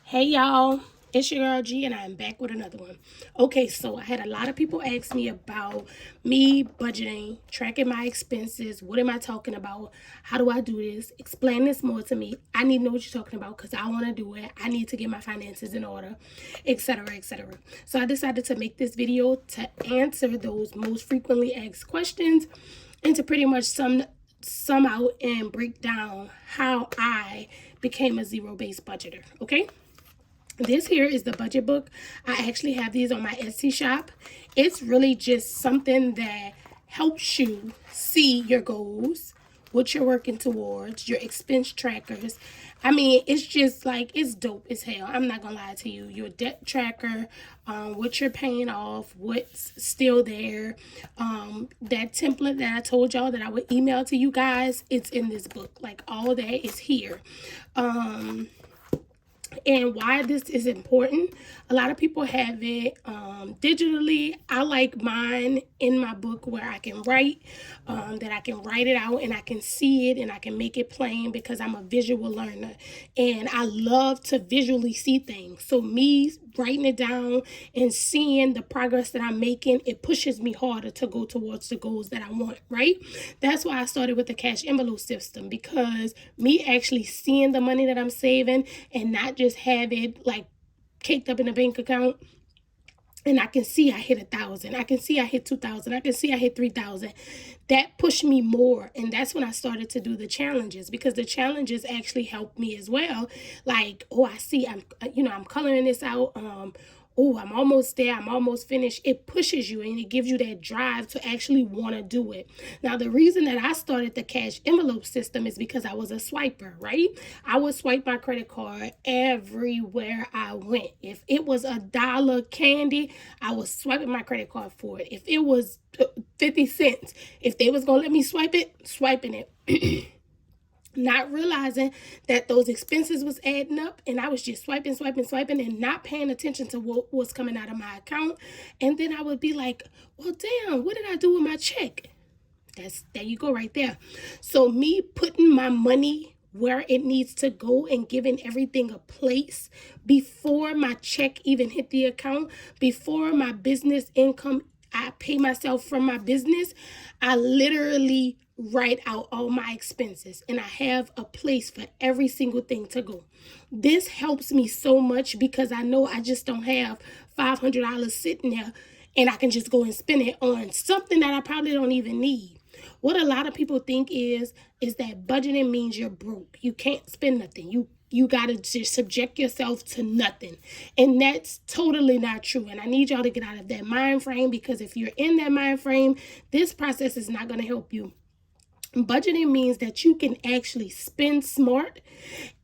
Hey y'all, it's your girl G, and I'm back with another one. Okay, so I had a lot of people ask me about me budgeting, tracking my expenses. What am I talking about? How do I do this? Explain this more to me. I need to know what you're talking about because I want to do it. I need to get my finances in order, etc. etc. So I decided to make this video to answer those most frequently asked questions and to pretty much sum out and break down how I became a zero-based budgeter. Okay. This here is the budget book. I actually have these on my Etsy shop. It's really just something that helps you see your goals, what you're working towards, your expense trackers. I mean, it's just like, it's dope as hell. I'm not gonna lie to you. Your debt tracker, what you're paying off, what's still there. That template that I told y'all that I would email to you guys, it's in this book. Like, all that is here. And why this is important, a lot of people have it digitally. I like mine in my book where I can write, that I can write it out and I can see it and I can make it plain because I'm a visual learner and I love to visually see things. So me writing it down and seeing the progress that I'm making, it pushes me harder to go towards the goals that I want, right? That's why I started with the cash envelope system, because me actually seeing the money that I'm saving and not just have it like caked up in a bank account, and I can see I hit 1,000. I can see I hit 2,000. I can see I hit 3,000. That pushed me more. And that's when I started to do the challenges, because the challenges actually helped me as well. Like, oh, I see I'm coloring this out. Oh, I'm almost there. I'm almost finished. It pushes you and it gives you that drive to actually want to do it. Now, the reason that I started the cash envelope system is because I was a swiper, right? I would swipe my credit card everywhere I went. If it was $1 candy, I was swiping my credit card for it. If it was 50 cents, if they was going to let me swipe it, swiping it. Not realizing that those expenses was adding up, and I was just swiping and not paying attention to what was coming out of my account. And then I would be like, well, damn, what did I do with my check? There you go right there. So me putting my money where it needs to go and giving everything a place before my check even hit the account, before my business income, I pay myself from my business, I literally write out all my expenses and I have a place for every single thing to go. This helps me so much because I know I just don't have $500 sitting there and I can just go and spend it on something that I probably don't even need. What a lot of people think is that budgeting means you're broke. You can't spend nothing. You got to just subject yourself to nothing. And that's totally not true. And I need y'all to get out of that mind frame, because if you're in that mind frame, this process is not going to help you. Budgeting means that you can actually spend smart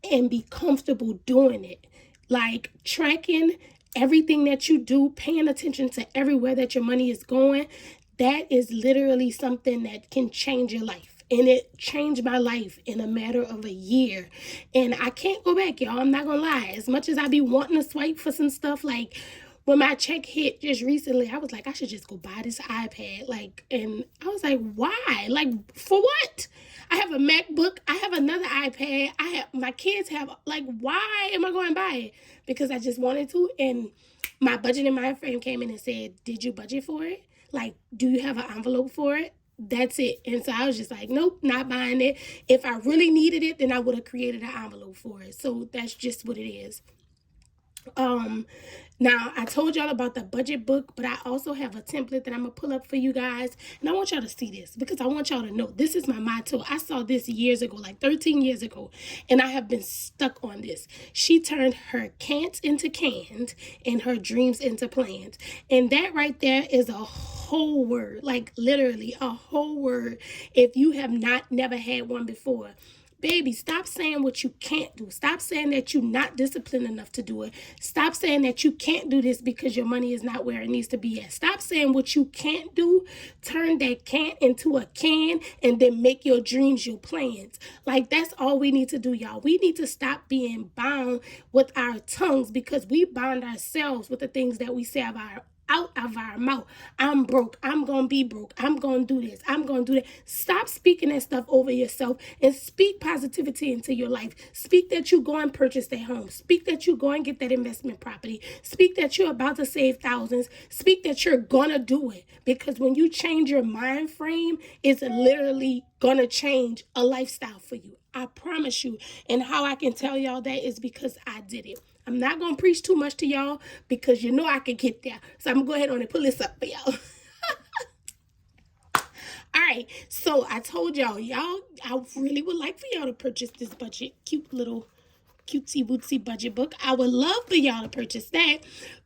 and be comfortable doing it. Like tracking everything that you do, paying attention to everywhere that your money is going. That is literally something that can change your life. And it changed my life in a matter of a year. And I can't go back, y'all. I'm not going to lie. As much as I be wanting to swipe for some stuff, like when my check hit just recently, I was like, I should just go buy this iPad. Like, and I was like, why? Like, for what? I have a MacBook. I have another iPad. I have, my kids have, like, why am I going to buy it? Because I just wanted to. And my budgeting mind frame came in and said, did you budget for it? Like, do you have an envelope for it? That's it. And so I was just like, nope, not buying it. If I really needed it, then I would have created an envelope for it. So that's just what it is. Um, Now I told y'all about the budget book, but I also have a template that I'm gonna pull up for you guys, and I want y'all to see this because I want y'all to know this is my motto. I saw this years ago, like 13 years ago, and I have been stuck on this. She turned her can'ts into cans and her dreams into plans, and that right there is a whole word, like literally a whole word. If you have not never had one before, baby, stop saying what you can't do. Stop saying that you're not disciplined enough to do it. Stop saying that you can't do this because your money is not where it needs to be at. Stop saying what you can't do. Turn that can't into a can and then make your dreams your plans. Like, that's all we need to do, y'all. We need to stop being bound with our tongues, because we bind ourselves with the things that we say out of our mouth. I'm broke. I'm going to be broke. I'm going to do this. I'm going to do that. Stop speaking that stuff over yourself and speak positivity into your life. Speak that you go and purchase that home. Speak that you go and get that investment property. Speak that you're about to save thousands. Speak that you're going to do it. Because when you change your mind frame, it's literally going to change a lifestyle for you. I promise you. And how I can tell y'all that is because I did it. I'm not going to preach too much to y'all because you know I can get there. So I'm going to go ahead on and pull this up for y'all. All right. So I told y'all, I really would like for y'all to purchase this cute little cutesy wootsy budget book. I would love for y'all to purchase that.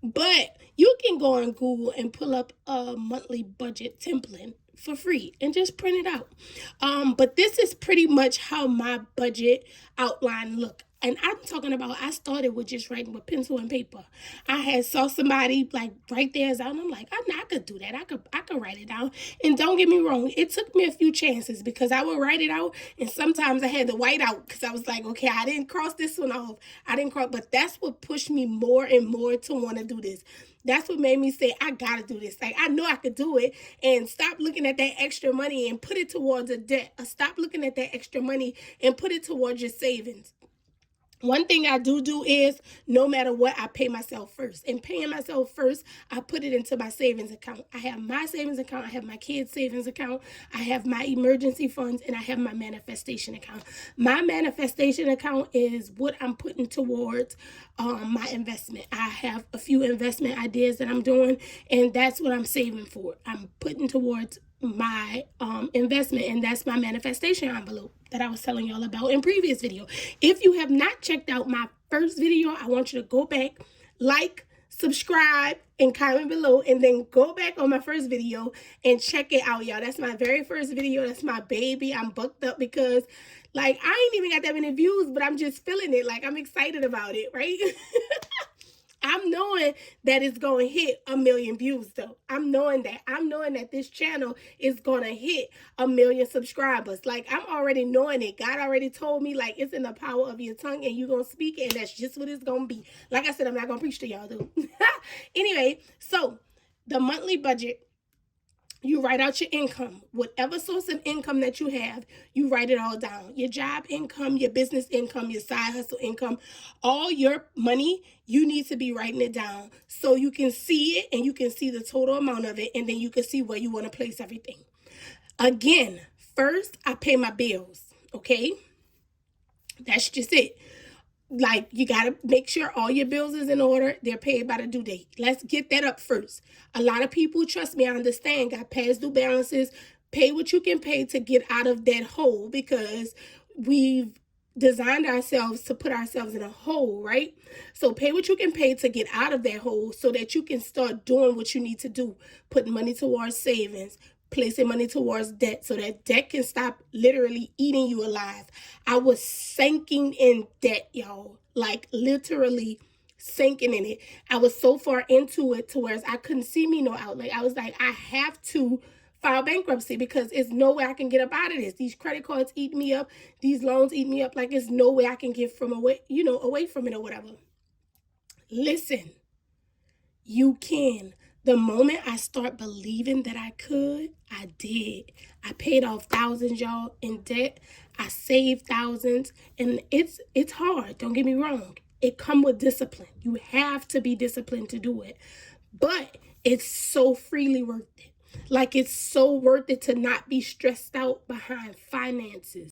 But you can go on Google and pull up a monthly budget template for free and just print it out. But this is pretty much how my budget outline look. And I'm talking about, I started with just writing with pencil and paper. I had saw somebody like write theirs out, and I'm like, I could do that. I could write it down. And don't get me wrong, it took me a few chances because I would write it out, and sometimes I had to white out because I was like, okay, I didn't cross this one off. But that's what pushed me more and more to want to do this. That's what made me say, I gotta do this. Like, I know I could do it. And stop looking at that extra money and put it towards a debt. Or stop looking at that extra money and put it towards your savings. One thing I do is no matter what, I pay myself first. And paying myself first, I put it into my savings account. I have my savings account. I have my kids' savings account. I have my emergency funds, and I have my manifestation account. My manifestation account is what I'm putting towards my investment. I have a few investment ideas that I'm doing, and that's what I'm saving for. I'm putting towards my investment, and that's my manifestation envelope that I was telling y'all about in previous video. If you have not checked out my first video, I want you to go back, like, subscribe, and comment below, and then go back on my first video and check it out, y'all. That's my very first video. That's my baby. I'm bucked up because like I ain't even got that many views, but I'm just feeling it. Like I'm excited about it, right? I'm knowing that it's going to hit 1 million views, though. I'm knowing that this channel is going to hit 1 million subscribers. Like, I'm already knowing it. God already told me, like, it's in the power of your tongue, and you're going to speak it, and that's just what it's going to be. Like I said, I'm not going to preach to y'all, though. Anyway, so the monthly budget. You write out your income, whatever source of income that you have, you write it all down. Your job income, your business income, your side hustle income, all your money, you need to be writing it down so you can see it and you can see the total amount of it, and then you can see where you want to place everything. Again, first, I pay my bills, okay? That's just it. Like, you got to make sure all your bills is in order. They're paid by the due date. Let's get that up first. A lot of people, trust me, I understand, got past due balances. Pay what you can pay to get out of that hole because we've designed ourselves to put ourselves in a hole, right? So pay what you can pay to get out of that hole so that you can start doing what you need to do. Putting money towards savings, placing money towards debt so that debt can stop literally eating you alive. I was sinking in debt, y'all. Like literally sinking in it. I was so far into it to where I couldn't see me no outlet. I was like, I have to file bankruptcy because it's no way I can get up out of this. These credit cards eat me up. These loans eat me up. Like it's no way I can get away from it or whatever. Listen, you can. The moment I start believing that I could, I did. I paid off thousands, y'all, in debt. I saved thousands, and it's hard. Don't get me wrong. It come with discipline. You have to be disciplined to do it, but it's so freely worth it. Like it's so worth it to not be stressed out behind finances.